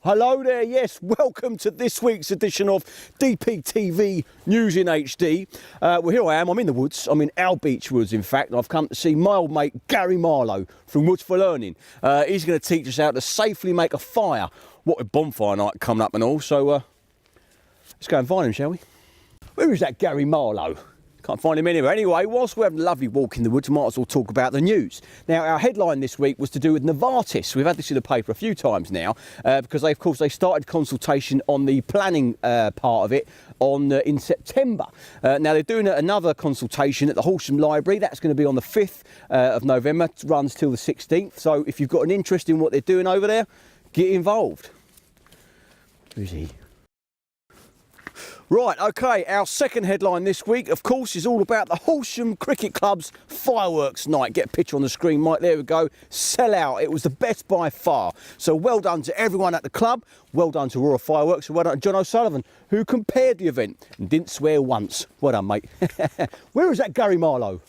Hello there, yes, welcome to this week's edition of DPTV News in HD. Well, here I am, I'm in the woods, I'm in Owlbeech Woods in fact, and I've come to see my old mate Gary Marlow from Woods for Learning. He's going to teach us how to safely make a fire, what with bonfire night coming up and all, so let's go and find him, shall we? Where is that Gary Marlow? Can't find him anywhere. Anyway, whilst we're having a lovely walk in the woods, we might as well talk about the news. Now, our headline this week was to do with Novartis. We've had this in the paper a few times now because, of course, they started consultation on the planning part of it in September. Now, they're doing another consultation at the Horsham Library. That's going to be on the 5th of November. It runs till the 16th. So if you've got an interest in what they're doing over there, get involved. Who's he? Right, OK, our second headline this week, of course, is all about the Horsham Cricket Club's fireworks night. Get a picture on the screen, Mike, there we go. Sell out, it was the best by far. So well done to everyone at the club, well done to Aurora Fireworks, and well done to John O'Sullivan, who compared the event and didn't swear once. Well done, mate. Where is that Gary Marlow?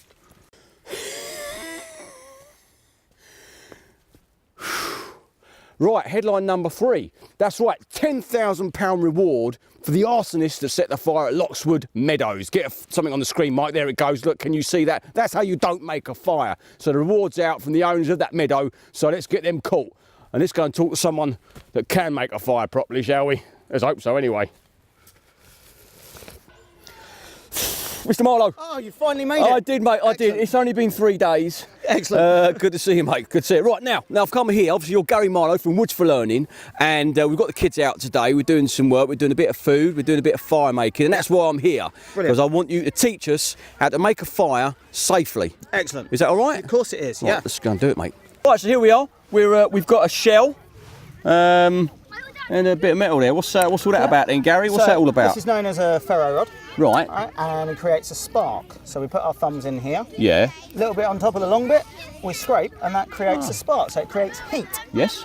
Right, headline number 3. That's right, £10,000 reward for the arsonists that set the fire at Loxwood Meadows. Get something on the screen, Mike. There it goes. Look, can you see that? That's how you don't make a fire. So the reward's out from the owners of that meadow. So let's get them caught. And let's go and talk to someone that can make a fire properly, shall we? Let's hope so, anyway. Mr. Marlow. Oh, you finally made it. I did, mate. I did. It's only been 3 days. Excellent. Good to see you, mate. Good to see you. Right, now I've come here. Obviously, you're Gary Marlow from Woods for Learning, and we've got the kids out today. We're doing some work. We're doing a bit of food. We're doing a bit of fire making, and that's why I'm here. Brilliant. Because I want you to teach us how to make a fire safely. Excellent. Is that all right? Of course it is, Right, yeah. let's go and do it, mate. Right, so here we are. We've got a shell. And a bit of metal there. What's all that about then, Gary? What's that all about? This is known as a ferro rod. Right. And it creates a spark. So we put our thumbs in here. Yeah. A little bit on top of the long bit, we scrape, and that creates a spark. So it creates heat. Yes.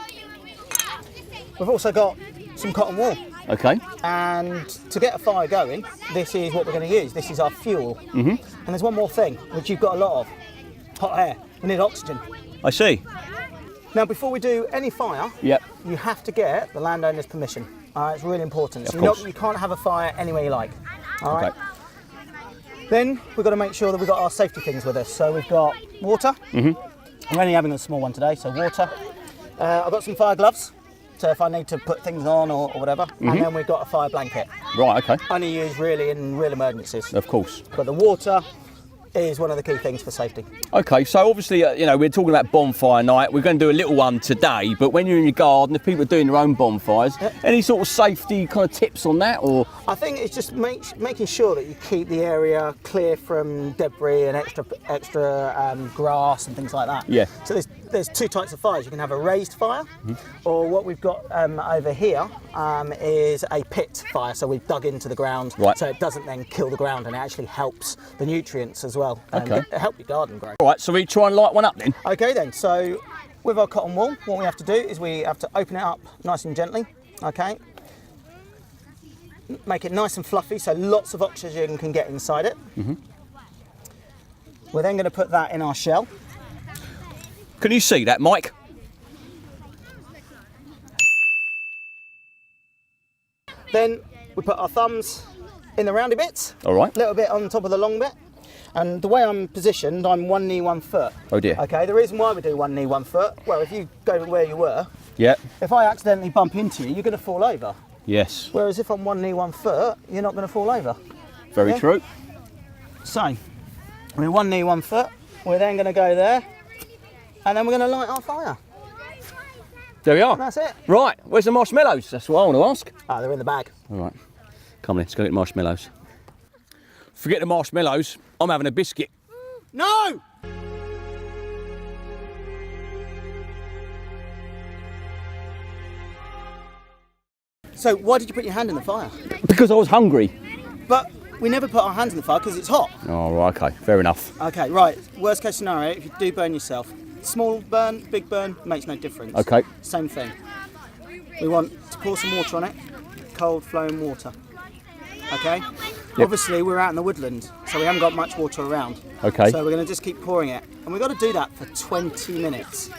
We've also got some cotton wool. Okay. And to get a fire going, this is what we're going to use. This is our fuel. Mm-hmm. And there's one more thing, which you've got a lot of. Hot air. We need oxygen. I see. Now, before we do any fire, Yep. you have to get the landowner's permission. It's really important. Of So course. you can't have a fire anywhere you like. All right. Okay. Then we've got to make sure that we've got our safety things with us. So we've got water. Mm-hmm. We're only having a small one today, so water. I've got some fire gloves, so if I need to put things on or whatever. Mm-hmm. And then we've got a fire blanket. Right, okay. Only used really in real emergencies. Of course. But the water is one of the key things for safety. Okay, so obviously, we're talking about bonfire night. We're going to do a little one today, but when you're in your garden, if people are doing their own bonfires, any sort of safety kind of tips on that, or? I think it's just making sure that you keep the area clear from debris and extra grass and things like that. Yeah. So there's 2 types of fires. You can have a raised fire, or what we've got over here is a pit fire. So we've dug into the ground, right. So it doesn't then kill the ground, and it actually helps the nutrients as well. Okay. Help your garden grow. All right, so we try and light one up then. Okay then. So with our cotton wool, what we have to do is we have to open it up nice and gently. Okay. Make it nice and fluffy, so lots of oxygen can get inside it. Mm-hmm. We're then going to put that in our shell. Can you see that, Mike? Then we put our thumbs in the roundy bits. All right. A little bit on top of the long bit. And the way I'm positioned, I'm 1 knee, 1 foot. Oh dear. Okay, the reason why we do 1 knee, 1 foot, well, if you go where you were, Yeah. if I accidentally bump into you, you're going to fall over. Yes. Whereas if I'm 1 knee, 1 foot, you're not going to fall over. Very Yeah. true. So, we're 1 knee, 1 foot. We're then going to go there, and then we're going to light our fire. There we are. And that's it. Right, where's the marshmallows? That's what I want to ask. They're in the bag. All right, come on, let's go get marshmallows. Forget the marshmallows, I'm having a biscuit. No! So why did you put your hand in the fire? Because I was hungry. But we never put our hands in the fire because it's hot. Oh, right, okay, fair enough. Okay, right. Worst case scenario, if you do burn yourself, small burn, big burn, makes no difference. Okay. Same thing. We want to pour some water on it, cold flowing water. Okay? Yep. Obviously, we're out in the woodland, so we haven't got much water around. Okay. So we're going to just keep pouring it. And we've got to do that for 20 minutes.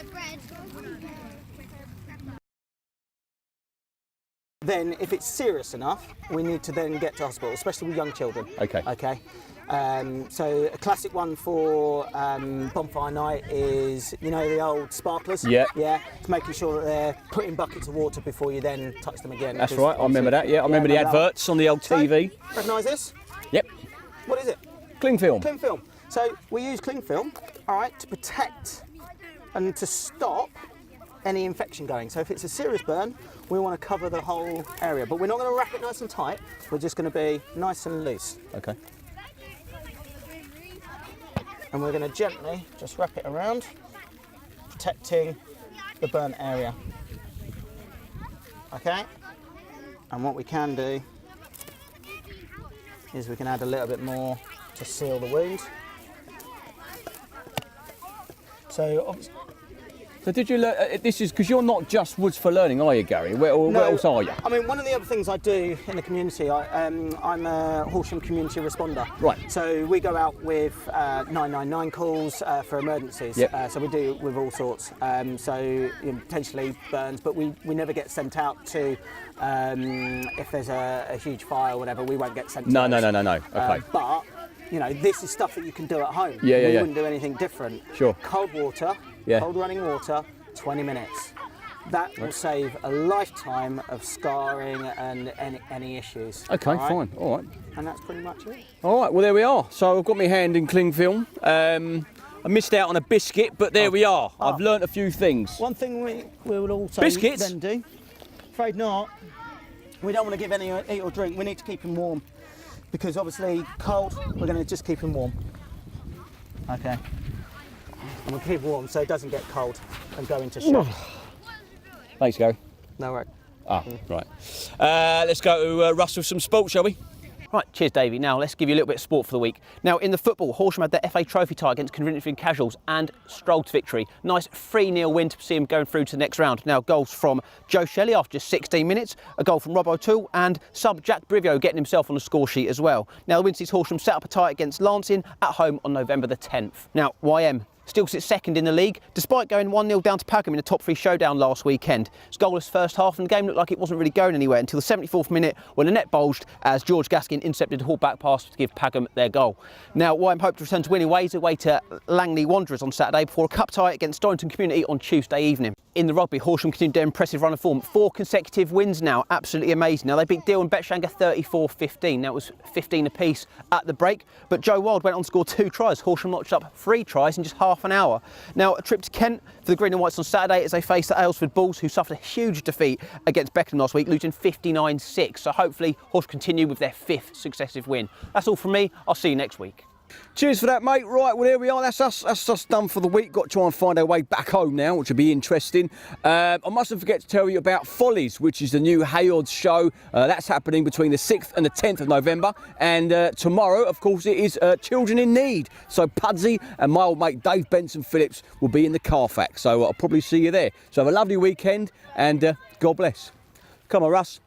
Then if it's serious enough, we need to then get to hospital, especially with young children. Okay. Okay. So a classic one for bonfire night is, you know, the old sparklers. Yeah. Yeah. It's making sure that they're putting buckets of water before you then touch them again. That's right, I remember that, yeah. I remember the adverts on the old TV. Recognise this? Yep. What is it? Cling film. Cling film. So we use cling film, all right, to protect and to stop any infection going. So if it's a serious burn, we want to cover the whole area, but we're not going to wrap it nice and tight. We're just going to be nice and loose. Okay. And we're going to gently just wrap it around, protecting the burnt area. Okay? And what we can do is we can add a little bit more to seal the wound. So did you learn, this is, because you're not just Woods for Learning, are you, Gary? Where else are you? I mean, one of the other things I do in the community, I'm a Horsham community responder. Right. So we go out with 999 calls for emergencies. Yep. So we do with all sorts. So you know, potentially burns, but we never get sent out to, if there's a huge fire or whatever, we won't get sent No. to those. Okay. But, you know, this is stuff that you can do at home. Yeah. We wouldn't do anything different. Sure. Cold water, cold running water, 20 minutes. That will save a lifetime of scarring and any issues. Okay, all right? fine, all right. And that's pretty much it. All right, well, there we are. So I've got my hand in cling film. I missed out on a biscuit, but there we are. I've learnt a few things. One thing we will also Biscuits? then do, afraid not, we don't want to give any eat or drink. We need to keep him warm. Because obviously cold, we're going to just keep him warm. Okay. And we'll keep warm so it doesn't get cold and go into shock. Thanks, Gary. No worries. Ah, right. Let's go to Russ with some sport, shall we? Right, cheers Davey. Now let's give you a little bit of sport for the week. Now in the football, Horsham had their FA Trophy tie against Conventry Casuals and strolled to victory. Nice 3-0 win to see them going through to the next round. Now goals from Joe Shelley after just 16 minutes, a goal from Rob O'Toole and sub Jack Brivio getting himself on the score sheet as well. Now the win sees Horsham set up a tie against Lancing at home on November the 10th. Now YM still sits second in the league, despite going 1-0 down to Pagham in the top 3 showdown last weekend. It's goalless first half and the game looked like it wasn't really going anywhere until the 74th minute when the net bulged as George Gaskin intercepted a half-back pass to give Pagham their goal. Now, YM hope to return to winning ways away to Langley Wanderers on Saturday before a cup tie against Dorrington Community on Tuesday evening. In the rugby, Horsham continued their impressive run of form. 4 consecutive wins now, absolutely amazing. Now, they beat Deal and Betshanger 34-15. That was 15 apiece at the break, but Joe Wild went on to score 2 tries. Horsham notched up 3 tries in just half an hour. Now, a trip to Kent for the Green and Whites on Saturday as they face the Aylesford Bulls, who suffered a huge defeat against Beckenham last week, losing 59-6. So hopefully, Horsham continue with their 5th successive win. That's all from me. I'll see you next week. Cheers for that, mate. Right, well, there we are. That's us done for the week. Got to try and find our way back home now, which will be interesting. I mustn't forget to tell you about Follies, which is the new HAODS show. That's happening between the 6th and the 10th of November. And tomorrow, of course, it is Children in Need. So Pudsey and my old mate Dave Benson Phillips will be in the Carfax. So I'll probably see you there. So have a lovely weekend and God bless. Come on, Russ.